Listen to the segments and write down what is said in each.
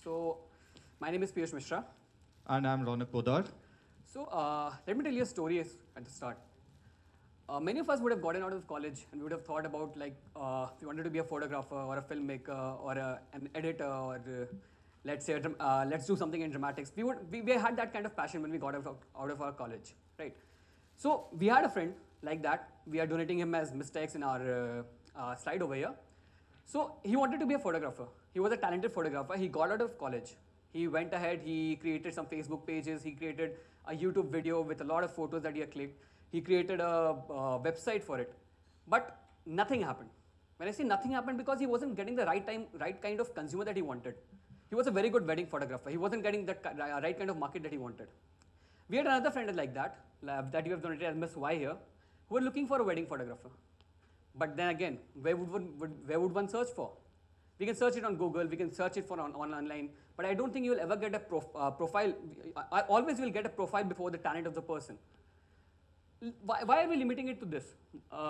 So, my name is Piyush Mishra. And I'm Ronak Podar. So, let me tell you a story at the start. Many of us would have gotten out of college and we would have thought about like we wanted to be a photographer or a filmmaker or an editor or let's say let's do something in dramatics. We had that kind of passion when we got out of our college, right? So we had a friend like that. We are donating him as mistakes in our slide over here. So he wanted to be a photographer. He was a talented photographer. He got out of college. He went ahead, he created some Facebook pages, he created a YouTube video with a lot of photos that he had clicked. He created a website for it. But nothing happened. When I say nothing happened, because he wasn't getting the right kind of consumer that he wanted. He was a very good wedding photographer. He wasn't getting the right kind of market that he wanted. We had another friend like that you have donated as Miss Y here, who were looking for a wedding photographer. But then again, where would one search for? We can search it on Google, we can search it for online, but I don't think you will ever get a profile. Always will get a profile before the talent of the person. Why are we limiting it to this?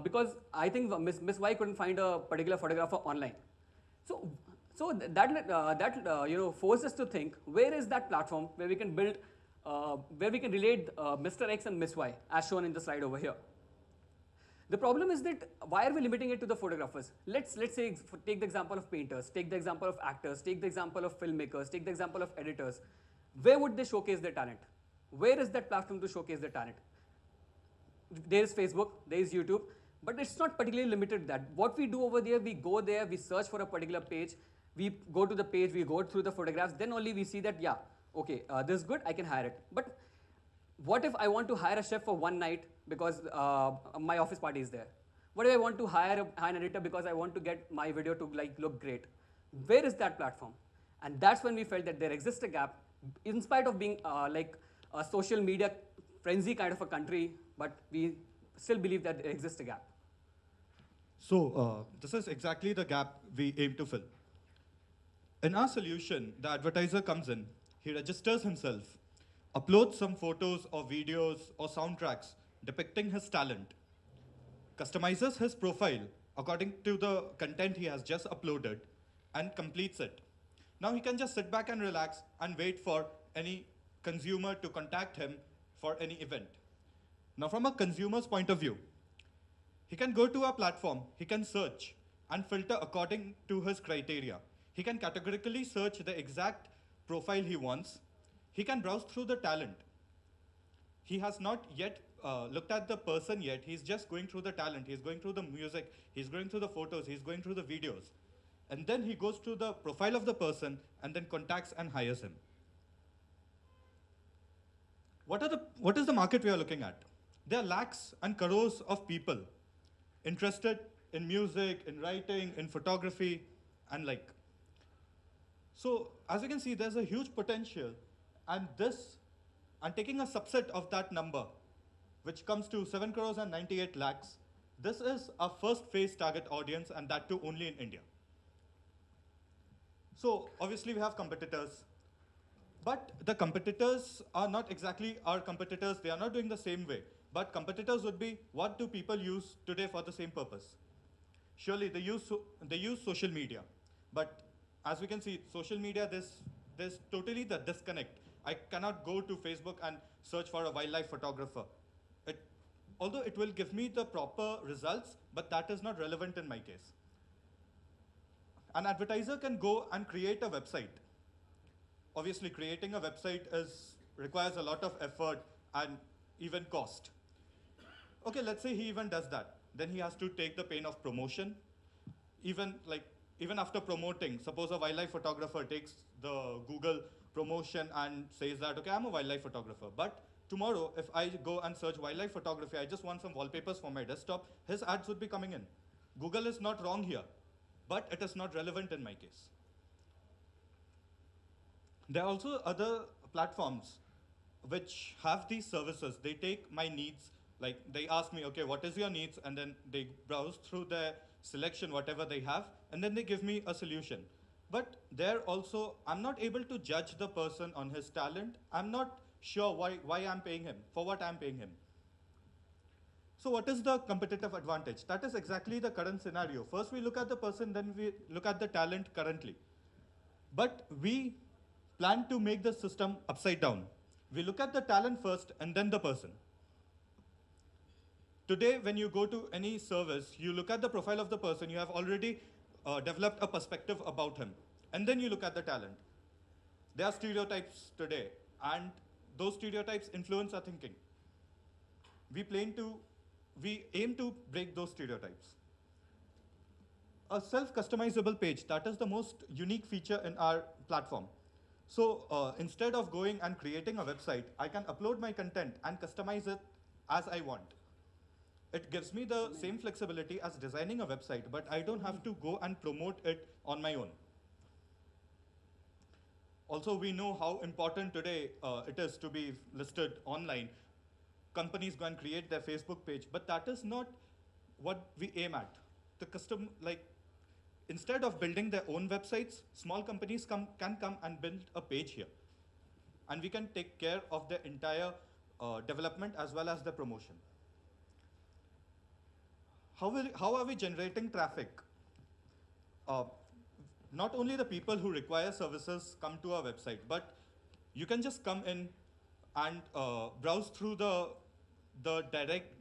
Because I think Miss Y couldn't find a particular photographer online. So that forces us to think, where is that platform where we can build, where we can relate Mr. X and Miss Y, as shown in the slide over here. The problem is that why are we limiting it to the photographers? Let's say take the example of painters, take the example of actors, take the example of filmmakers, take the example of editors. Where would they showcase their talent? Where is that platform to showcase their talent? There is Facebook, there is YouTube, but it's not particularly limited to that. What we do over there, we go there, we search for a particular page, we go to the page, we go through the photographs, then only we see that, yeah, okay, this is good, I can hire it. But what if I want to hire a chef for one night because my office party is there? What if I want to hire an editor because I want to get my video to look great? Where is that platform? And that's when we felt that there exists a gap, in spite of being like a social media frenzy kind of a country, but we still believe that there exists a gap. So this is exactly the gap we aim to fill. In our solution, the advertiser comes in, he registers himself, uploads some photos or videos or soundtracks depicting his talent, customizes his profile according to the content he has just uploaded, and completes it. Now he can just sit back and relax and wait for any consumer to contact him for any event. Now from a consumer's point of view, he can go to a platform, he can search and filter according to his criteria. He can categorically search the exact profile he wants. He can browse through the talent. He has not yet looked at the person yet. He's just going through the talent. He's going through the music. He's going through the photos. He's going through the videos. And then he goes to the profile of the person and then contacts and hires him. What is the market we are looking at? There are lakhs and crores of people interested in music, in writing, in photography, and like. So as you can see, there's a huge potential, and taking a subset of that number, which comes to 7 crores and 98 lakhs, this is our first phase target audience, and that too only in India. So obviously we have competitors, but the competitors are not exactly our competitors. They are not doing the same way, but competitors would be, what do people use today for the same purpose? Surely they use social media, but as we can see, social media, there's totally the disconnect. I cannot go to Facebook and search for a wildlife photographer. Although it will give me the proper results, but that is not relevant in my case. An advertiser can go and create a website. Obviously, creating a website requires a lot of effort and even cost. Okay, let's say he even does that. Then he has to take the pain of promotion. Even after promoting, suppose a wildlife photographer takes the Google promotion and says that, okay, I'm a wildlife photographer. But tomorrow, if I go and search wildlife photography, I just want some wallpapers for my desktop, his ads would be coming in. Google is not wrong here, but it is not relevant in my case. There are also other platforms which have these services. They take my needs, like they ask me, okay, what is your needs? And then they browse through their selection, whatever they have, and then they give me a solution. But there also, I'm not able to judge the person on his talent. I'm not sure why I'm paying him, for what I'm paying him. So what is the competitive advantage? That is exactly the current scenario. First we look at the person, then we look at the talent currently. But we plan to make the system upside down. We look at the talent first and then the person. Today, when you go to any service, you look at the profile of the person, you have already developed a perspective about him. And then you look at the talent. There are stereotypes today, and those stereotypes influence our thinking. We aim to break those stereotypes. A self-customizable page, that is the most unique feature in our platform. So instead of going and creating a website, I can upload my content and customize it as I want. It gives me the same flexibility as designing a website, but I don't have to go and promote it on my own. Also, we know how important today it is to be listed online. Companies go and create their Facebook page, but that is not what we aim at. Instead of building their own websites, small companies can come and build a page here. And we can take care of the entire development as well as the promotion. How are we generating traffic? Not only the people who require services come to our website, but you can just come in and browse through the direct,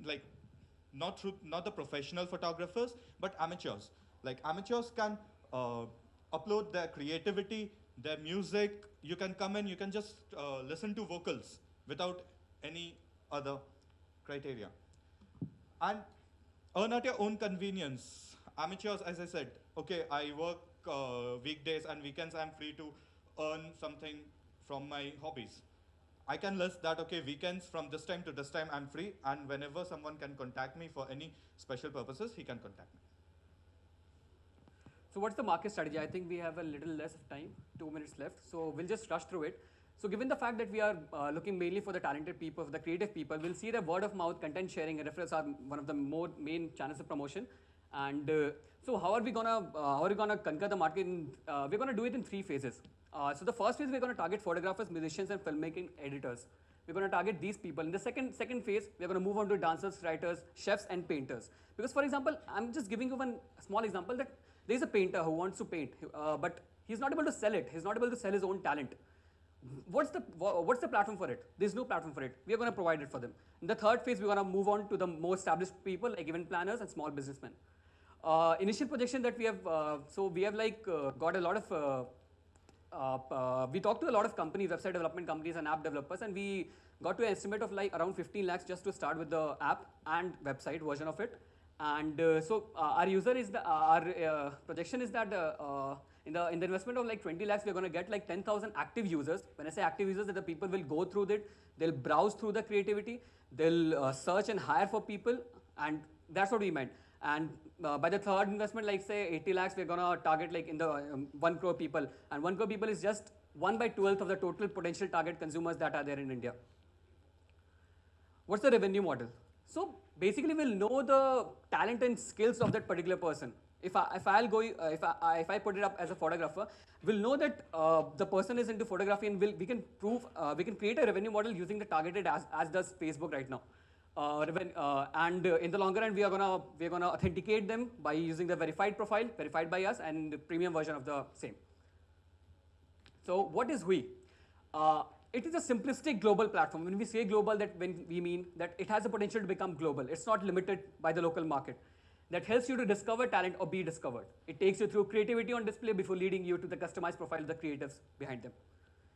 not the professional photographers, but amateurs. Like amateurs can upload their creativity, their music. You can come in, you can just listen to vocals without any other criteria. And earn at your own convenience. Amateurs, as I said, okay, I work weekdays and weekends, I'm free to earn something from my hobbies. I can list that, okay, weekends from this time to this time I'm free, and whenever someone can contact me for any special purposes, he can contact me. So what's the market strategy? I think we have a little less of time, 2 minutes left. So we'll just rush through it. So given the fact that we are looking mainly for the talented people, for the creative people, we'll see that word of mouth, content sharing, and referrals are one of the main channels of promotion. And so how are we gonna conquer the market? We're gonna do it in 3 phases. So the first phase, we're gonna target photographers, musicians, and filmmaking editors. We're gonna target these people. In the second phase, we're gonna move on to dancers, writers, chefs, and painters. Because for example, I'm just giving you one small example that there's a painter who wants to paint, but he's not able to sell it. He's not able to sell his own talent. What's the platform for it? There's no platform for it. We are going to provide it for them. In the third phase, we're going to move on to the more established people like event planners and small businessmen. Initial projection that we have, so we have got a lot of, we talked to a lot of companies, website development companies and app developers, and we got to an estimate of like around 15 lakhs just to start with the app and website version of it. And so our projection is that in the investment of like 20 lakhs, we're going to get like 10,000 active users. When I say active users, that the people will go through it, they'll browse through the creativity, they'll search and hire for people, and that's what we meant. And by the third investment, like say 80 lakhs, we're going to target like in the 1 crore people. And 1 crore people is just 1/12 of the total potential target consumers that are there in India. What's the revenue model? So basically, we'll know the talent and skills of that particular person. If I put it up as a photographer, we'll know that the person is into photography, and we can create a revenue model using the targeted as does Facebook right now. And in the longer run, we are gonna authenticate them by using the verified profile, verified by us, and the premium version of the same. So what is Hui? It is a simplistic global platform. When we say global, we mean that it has the potential to become global. It's not limited by the local market. That helps you to discover talent or be discovered. It takes you through creativity on display before leading you to the customized profile of the creatives behind them.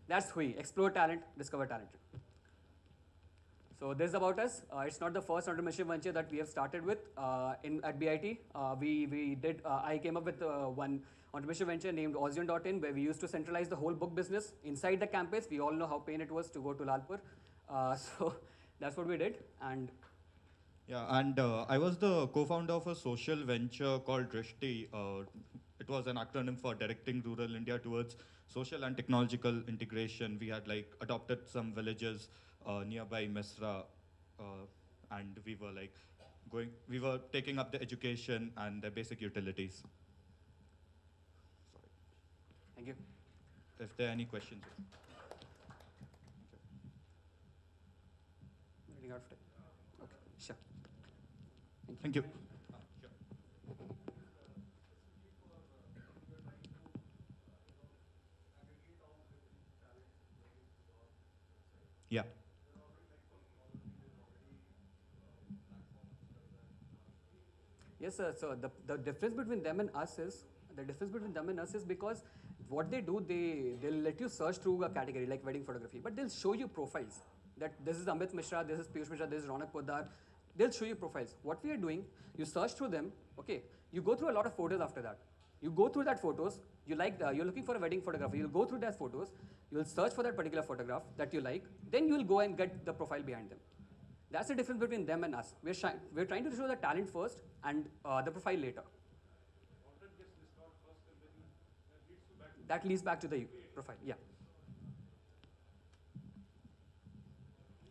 That's Hui. Explore talent, discover talent. So this is about us. It's not the first entrepreneurship venture that we have started with at BIT. I came up with one entrepreneurship venture named Auzion.in, where we used to centralize the whole book business inside the campus. We all know how pain it was to go to Lalpur. So that's what we did. And yeah, and I was the co-founder of a social venture called Drishti. It was an acronym for Directing Rural India Towards Social and Technological Integration. We had adopted some villages nearby Mesra, and we were taking up the education and the basic utilities. Sorry. Thank you. If there are any questions. Running out of time. Okay, sure. Thank you. Yeah. Yes, sir. So the difference between them and us is because what they do, they'll let you search through a category like wedding photography, but they'll show you profiles that this is Amit Mishra, this is Piyush Mishra, this is Ronak Poddar. They'll show you profiles. What we are doing, you search through them. Okay, you go through a lot of photos after that. You go through that photos. You like you're looking for a wedding photographer. You'll go through those photos. You'll search for that particular photograph that you like. Then you'll go and get the profile behind them. That's the difference between them and us. We're trying to show the talent first and the profile later. That leads back to the profile. Yeah.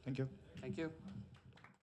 Thank you. Thank you.